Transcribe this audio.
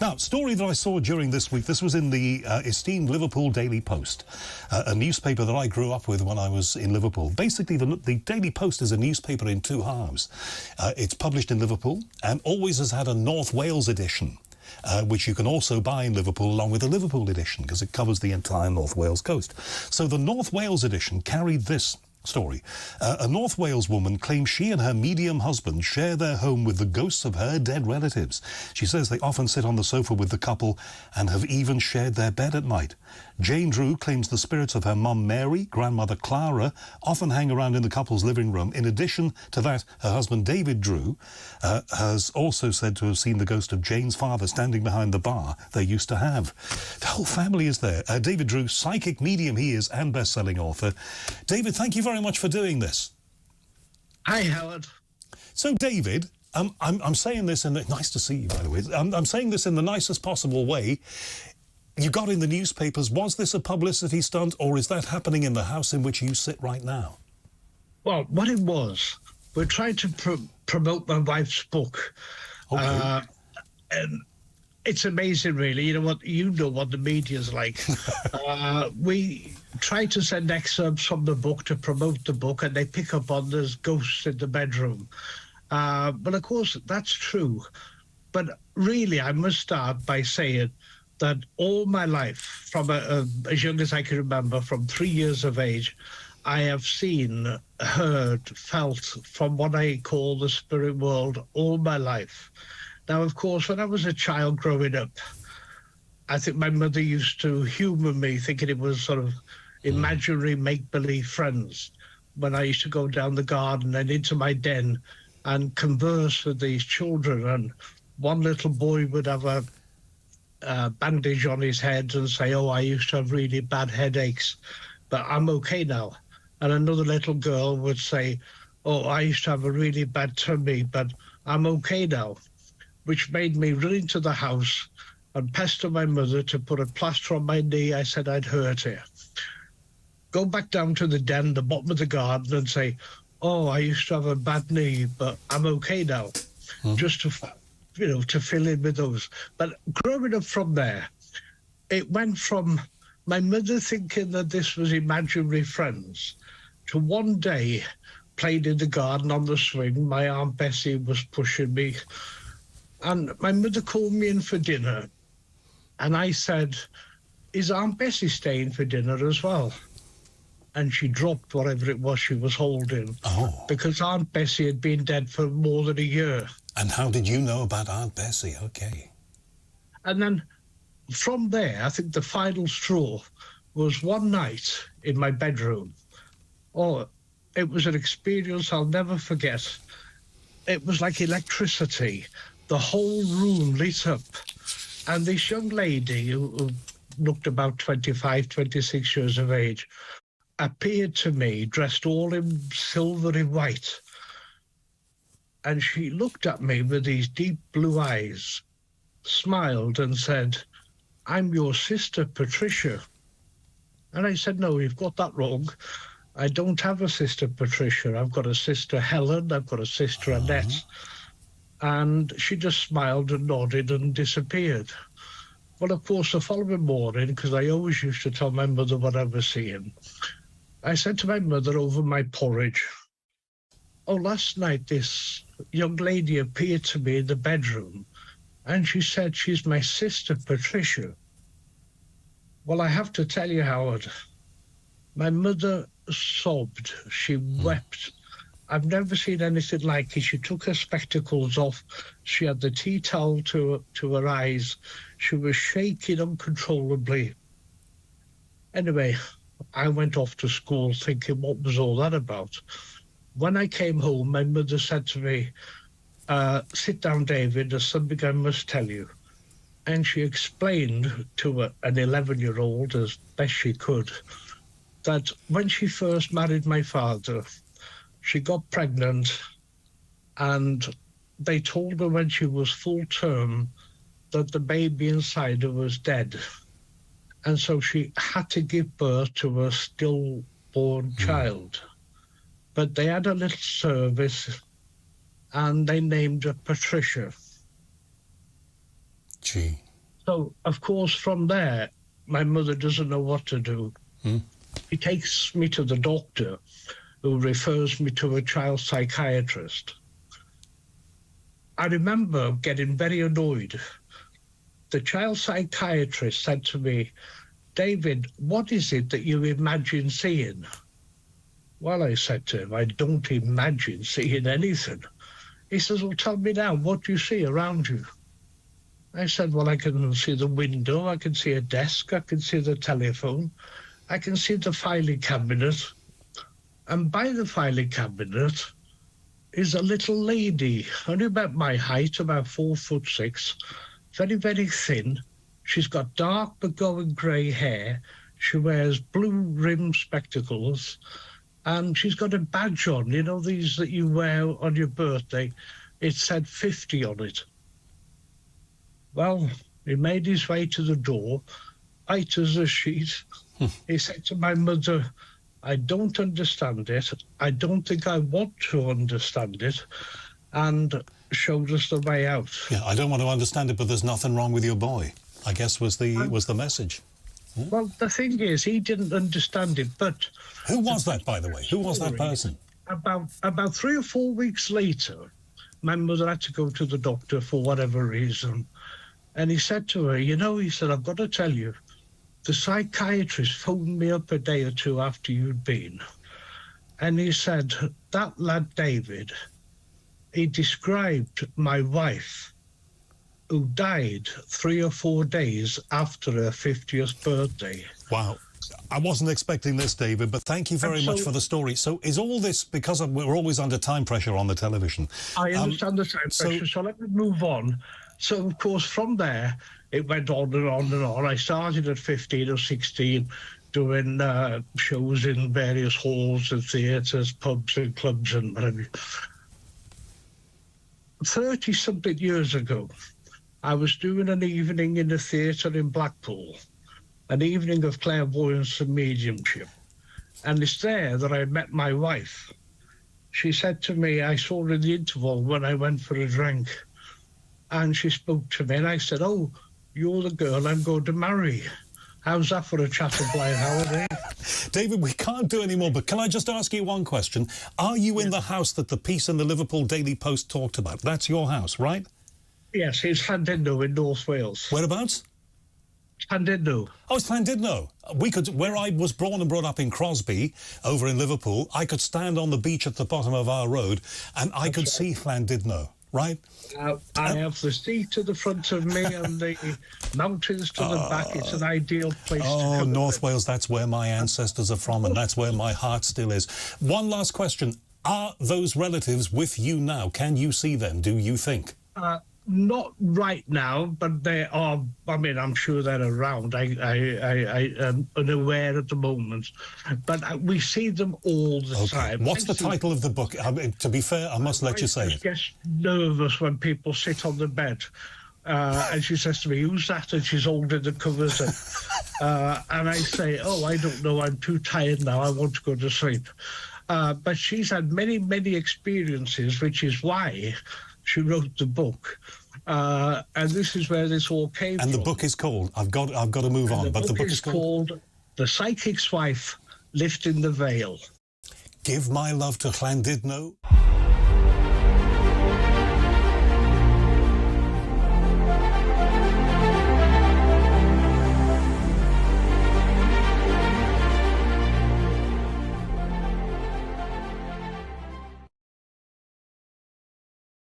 Now, story that I saw during this week, this was in the esteemed Liverpool Daily Post, a newspaper that I grew up with when I was in Liverpool. Basically, the Daily Post is a newspaper in two halves. It's published in Liverpool and always has had a North Wales edition, which you can also buy in Liverpool along with the Liverpool edition because it covers the entire North Wales coast. So the North Wales edition carried this story. A North Wales woman claims she and her medium husband share their home with the ghosts of her dead relatives. She says they often sit on the sofa with the couple and have even shared their bed at night. Jane Drew claims the spirits of her mum Mary, grandmother Clara, often hang around in the couple's living room. In addition to that, her husband David Drew has also said to have seen the ghost of Jane's father standing behind the bar they used to have. The whole family is there. David Drew, psychic medium he is and best-selling author. David, thank you very much for doing this. Hi, Howard. So, David, I'm saying this in the... Nice to see you, by the way. I'm saying this in the nicest possible way. You got in the newspapers. Was this a publicity stunt, or is that happening in the house in which you sit right now? Well, what it was, we're trying to promote my wife's book. Okay. And it's amazing, really. You know what the media's like. We try to send excerpts from the book to promote the book, and they pick up on there's ghosts in the bedroom. But of course, that's true. But really, I must start by saying that all my life, from as young as I can remember, from 3 years of age, I have seen, heard, felt from what I call the spirit world all my life. Now, of course, when I was a child growing up, I think my mother used to humour me, thinking it was sort of imaginary make-believe friends, when I used to go down the garden and into my den and converse with these children. And one little boy would have a bandage on his head and say, oh, I used to have really bad headaches, but I'm okay now. And another little girl would say, oh, I used to have a really bad tummy, but I'm okay now, which made me run into the house and pester my mother to put a plaster on my knee. I said I'd hurt her. Go back down to the den, the bottom of the garden, and say, oh, I used to have a bad knee, but I'm okay now, just to fill in with those. But growing up from there, it went from my mother thinking that this was imaginary friends to one day playing in the garden on the swing. My Aunt Bessie was pushing me, and my mother called me in for dinner, and I said, is Aunt Bessie staying for dinner as well? And she dropped whatever it was she was holding, because Aunt Bessie had been dead for more than a year. And how did you know about Aunt Bessie? Okay. And then from there, I think the final straw was one night in my bedroom. Oh, it was an experience I'll never forget. It was like electricity. The whole room lit up. And this young lady who looked about 25, 26 years of age appeared to me dressed all in silvery white. And she looked at me with these deep blue eyes, smiled and said, I'm your sister, Patricia. And I said, no, you've got that wrong. I don't have a sister, Patricia. I've got a sister, Helen. I've got a sister, Annette. And she just smiled and nodded and disappeared. Well, of course, the following morning, because I always used to tell my mother what I was seeing, I said to my mother over my porridge, oh, last night this young lady appeared to me in the bedroom, and she said she's my sister, Patricia. Well, I have to tell you, Howard, my mother sobbed. She wept. I've never seen anything like it. She took her spectacles off. She had the tea towel to her eyes. She was shaking uncontrollably. Anyway, I went off to school thinking, what was all that about? When I came home, my mother said to me, sit down, David, there's something I must tell you. And she explained to an 11-year-old, as best she could, that when she first married my father, she got pregnant, and they told her when she was full term that the baby inside her was dead. And so she had to give birth to a stillborn child. But they had a little service, and they named her Patricia. Gee. So, of course, from there, my mother doesn't know what to do. He takes me to the doctor, who refers me to a child psychiatrist. I remember getting very annoyed. The child psychiatrist said to me, "David, what is it that you imagine seeing?" Well, I said to him, "I don't imagine seeing anything." He says, "Well, tell me now, what do you see around you?" I said, "Well, I can see the window, I can see a desk, I can see the telephone, I can see the filing cabinet. And by the filing cabinet is a little lady, only about my height, about 4'6", very, very thin. She's got dark but going grey hair. She wears blue rimmed spectacles. And she's got a badge on, you know, these that you wear on your birthday. It said 50 on it." Well, he made his way to the door, white as a sheet. He said to my mother, "I don't understand it. I don't think I want to understand it," and showed us the way out. Yeah, I don't want to understand it, but there's nothing wrong with your boy, I guess was the message. Well, the thing is, he didn't understand it, but... Who was that, by the way? Who was that person? About 3 or 4 weeks later, my mother had to go to the doctor for whatever reason. And he said to her, "You know," he said, "I've got to tell you, the psychiatrist phoned me up a day or two after you'd been. And he said, that lad David, he described my wife, who died 3 or 4 days after her 50th birthday." Wow. I wasn't expecting this, David, but thank you very much for the story. So is all this because we're always under time pressure on the television? I understand the time pressure, so let me move on. So, of course, from there, it went on and on and on. I started at 15 or 16 doing shows in various halls and theatres, pubs and clubs and whatever. 30-something years ago, I was doing an evening in a theatre in Blackpool, an evening of clairvoyance and mediumship. And it's there that I met my wife. She said to me, I saw her in the interval when I went for a drink, and she spoke to me, and I said, "Oh, you're the girl I'm going to marry." How's that for a chat of blind, Howard? Eh? David, we can't do any more, but can I just ask you one question? Are you in the house that the piece in the Liverpool Daily Post talked about? That's your house, right? Yes, it's Llandudno in North Wales. Whereabouts? Llandudno. Oh, it's Llandudno. Where I was born and brought up in Crosby, over in Liverpool, I could stand on the beach at the bottom of our road and I could see Llandudno, right? I have the sea to the front of me and the mountains to the back. It's an ideal place to come. Oh, North Wales, that's where my ancestors are from, and that's where my heart still is. One last question. Are those relatives with you now? Can you see them, do you think? Not right now, but they are. I mean, I'm sure they're around. I am unaware at the moment, but we see them all the time. What's the title of the book? I mean, to be fair, I must let you say it. I get nervous when people sit on the bed, and she says to me, "Who's that?" And she's holding the covers, and I say, "Oh, I don't know. I'm too tired now. I want to go to sleep." But she's had many, many experiences, which is why she wrote the book, and this is where this all came from. And the book is called, I've got to move on, but the book is called The Psychic's Wife Lifting the Veil. Give my love to Llandudno.